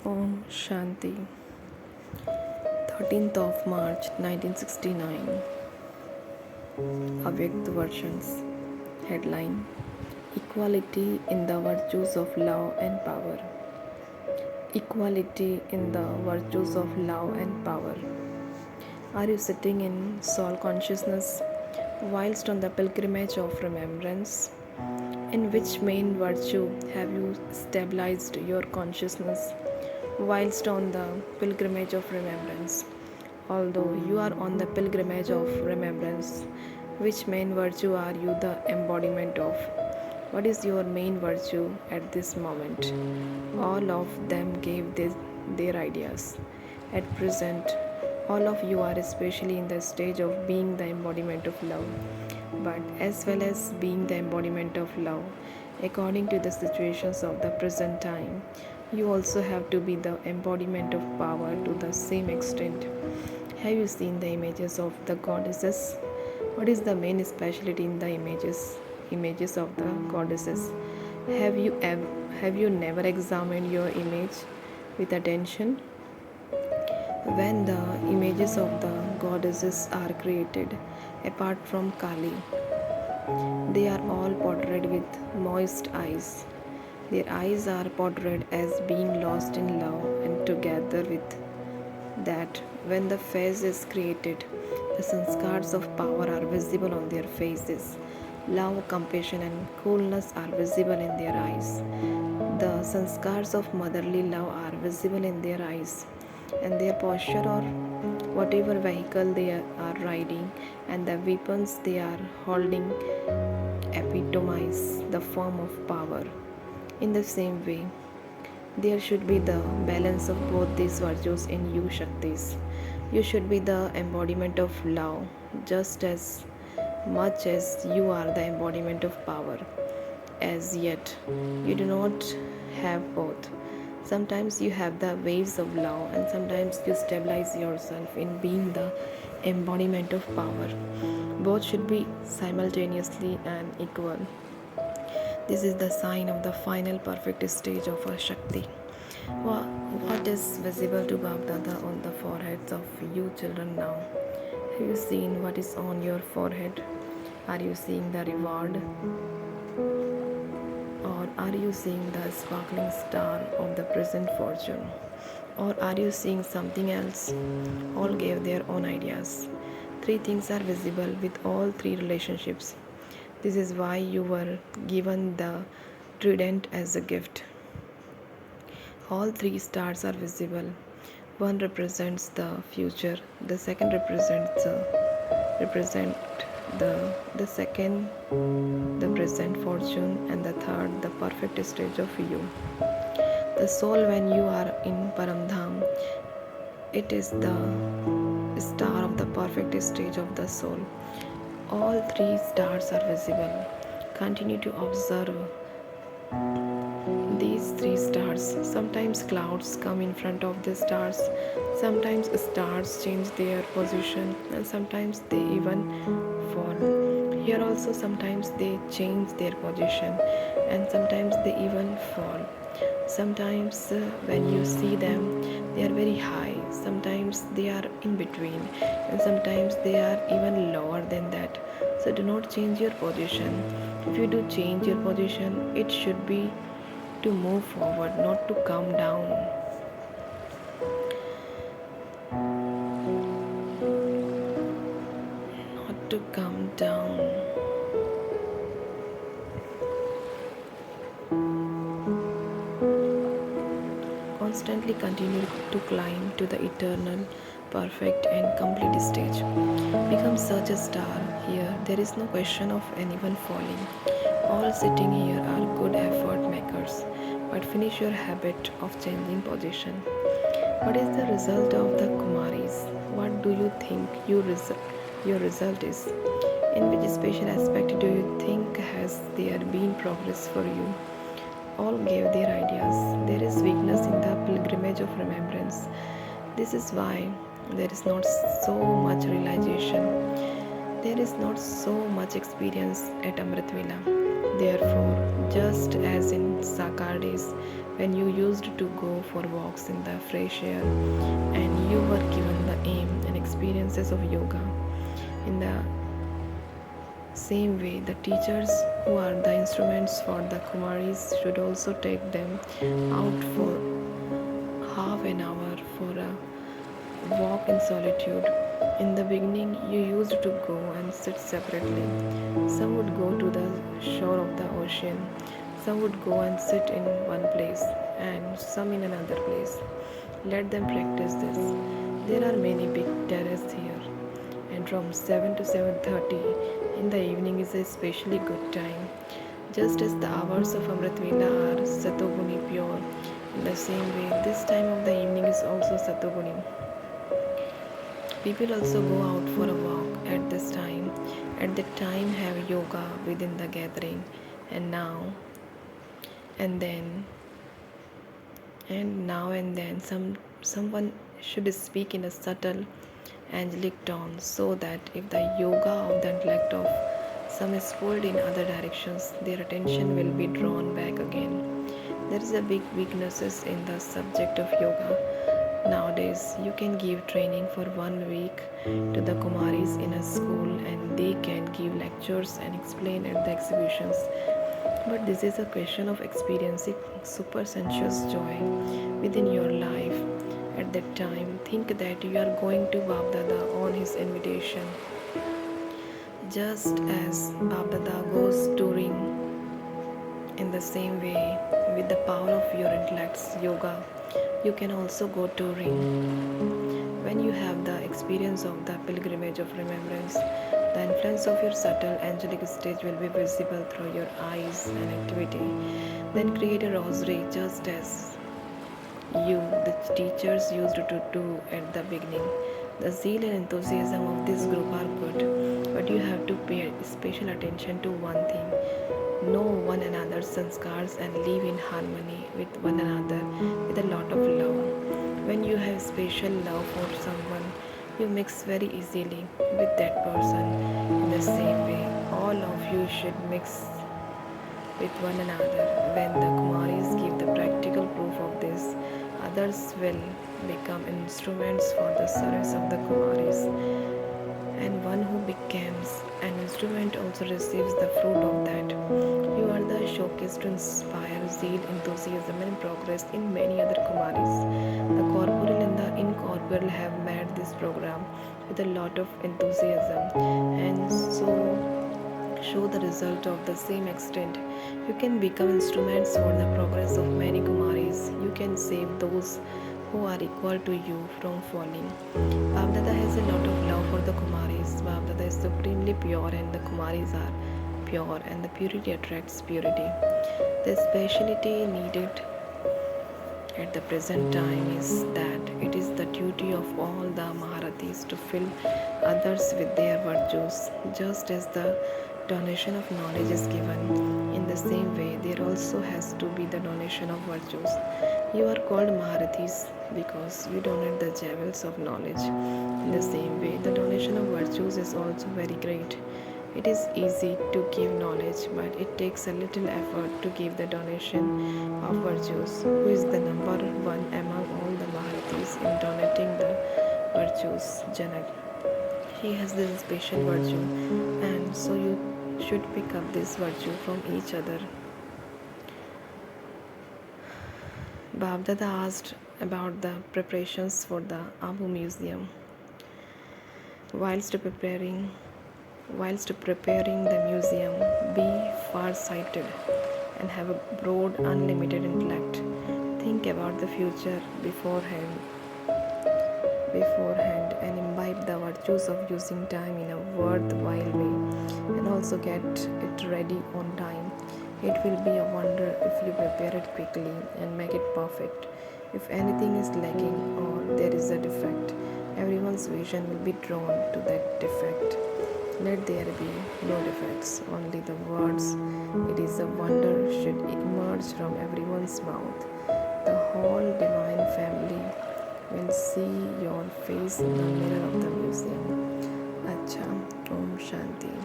Om Shanti, 13th of March 1969. Avyakt versions. Headline: Equality in the virtues of love and power. Equality in the virtues of love and power. Are you sitting in soul consciousness whilst on the pilgrimage of remembrance? In which main virtue have you stabilized your consciousness whilst on the pilgrimage of remembrance? Although you are on the pilgrimage of remembrance, which main virtue are you the embodiment of? What is your main virtue at this moment? All of them gave their ideas. At present, all of you are especially in the stage of being the embodiment of love, but as well as being the embodiment of love, according to the situations of the present time, you also have to be the embodiment of power to the same extent. Have you seen the images of the goddesses? What is the main specialty in the images of the goddesses? Have you never examined your image with attention? When the images of the goddesses are created, apart from Kali, they are all portrayed with moist eyes. Their eyes are portrayed as being lost in love, and together with that, when the face is created, the sanskars of power are visible on their faces. Love, compassion, and coolness are visible in their eyes. The sanskars of motherly love are visible in their eyes, and their posture or whatever vehicle they are riding and the weapons they are holding epitomize the form of power. In the same way, there should be the balance of both these virtues in you, Shaktis. You should be the embodiment of love just as much as you are the embodiment of power. As yet, you do not have both. Sometimes you have the waves of love, and sometimes you stabilize yourself in being the embodiment of power. Both should be simultaneously and equal. This is the sign of the final perfect stage of our Shakti. What is visible to Baghdada on the foreheads of you children now? Have you seen what is on your forehead? Are you seeing the reward? Or are you seeing the sparkling star of the present fortune? Or are you seeing something else? All gave their own ideas. Three things are visible with all three relationships. This is why you were given the trident as a gift. All three stars are visible. One represents the future, the second represent the second the present fortune, and the third the perfect stage of you. The soul, when you are in Paramdham, it is the star of the perfect stage of the soul. All three stars are visible. Continue to observe these three stars. Sometimes clouds come in front of the stars, sometimes stars change their position, and sometimes they even fall. Here also, sometimes they change their position, and sometimes they even fall. Sometimes, when you see them, they are very high, sometimes they are in between, and sometimes they are even lower than that. So, do not change your position. If you do change your position, it should be to move forward, not to come down. Not to come down. Constantly continue to climb to the eternal, perfect, and complete stage. Become such a star. Here, there is no question of anyone falling. All sitting here are good effort makers, but finish your habit of changing position. What is the result of the Kumaris? What do you think your result is? In which special aspect do you think has there been progress for you? All gave their ideas. There is weakness in the pilgrimage of remembrance. This is why there is not so much realization. There is not so much experience at Amritvela. Therefore, just as in Saturdays, when you used to go for walks in the fresh air and you were given the aim and experiences of yoga, in the same way, the teachers who are the instruments for the Kumaris should also take them out for half an hour for a walk in solitude. In the beginning, you used to go and sit separately. Some would go to the shore of the ocean, some would go and sit in one place, and some in another place. Let them practice this. There are many big terraces here, and from 7 to 7:30 in the evening is a especially good time. Just as the hours of Amrit Vela are Satoguni pure, in the same way, this time of the evening is also Satoguni. People also go out for a walk at this time. At that time, have yoga within the gathering, and and then and then someone should speak in a subtle angelic tone so that if the yoga of the intellect of some is pulled in other directions, their attention will be drawn back again. There is a big weaknesses in the subject of yoga. Nowadays, you can give training for 1 week to the Kumaris in a school and they can give lectures and explain at the exhibitions. But this is a question of experiencing super sensuous joy within your life. At that time, think that you are going to Babdada on his invitation. Just as Babdada goes touring in the same way, with the power of your intellect's yoga, you can also go touring. When you have the experience of the pilgrimage of remembrance, the influence of your subtle angelic stage will be visible through your eyes and activity. Then create a rosary just as you, the teachers, used to do at the beginning. The zeal and enthusiasm of this group are good, but you have to pay special attention to one thing. Know one another's sanskars and live in harmony with one another with a lot of love. When you have special love for someone, you mix very easily with that person. In the same way, all of you should mix with one another. When the Kumaris give the practical proof of this, others will become instruments for the service of the Kumaris. And one who becomes an instrument also receives the fruit of that. You are the showcase to inspire zeal, enthusiasm, and progress in many other Kumaris. The corporeal and the incorporeal have made this program with a lot of enthusiasm, and so show the result of the same extent. You can become instruments for the progress of many Kumaris. You can save those who are equal to you from falling. Babdada has a lot of love for the Kumaris. Babdada is supremely pure and the Kumaris are pure, and the purity attracts purity. The speciality needed at the present time is that it is the duty of all the Maharathis to fill others with their virtues, just as the donation of knowledge is given. In the same way, there also has to be the donation of virtues. You are called Maharathis because you donate the jewels of knowledge. In the same way, the donation of virtues is also very great. It is easy to give knowledge, but it takes a little effort to give the donation of virtues. Who is the number one among all the Maharathis in donating the virtues? Janak. He has this special virtue, and so you should pick up this virtue from each other. Babdada asked about the preparations for the Abu Museum. Whilst preparing the museum, be far-sighted and have a broad, unlimited intellect. Think about the future beforehand and imbibe the virtues of using time in a worthwhile way, and also get it ready on time. It will be a wonder if you prepare it quickly and make it perfect. If anything is lacking or there is a defect, everyone's vision will be drawn to that defect. Let there be no defects, only the words, "It is a wonder," should emerge from everyone's mouth. The whole divine family will see your face in the mirror of the museum. Acha, Om Shanti.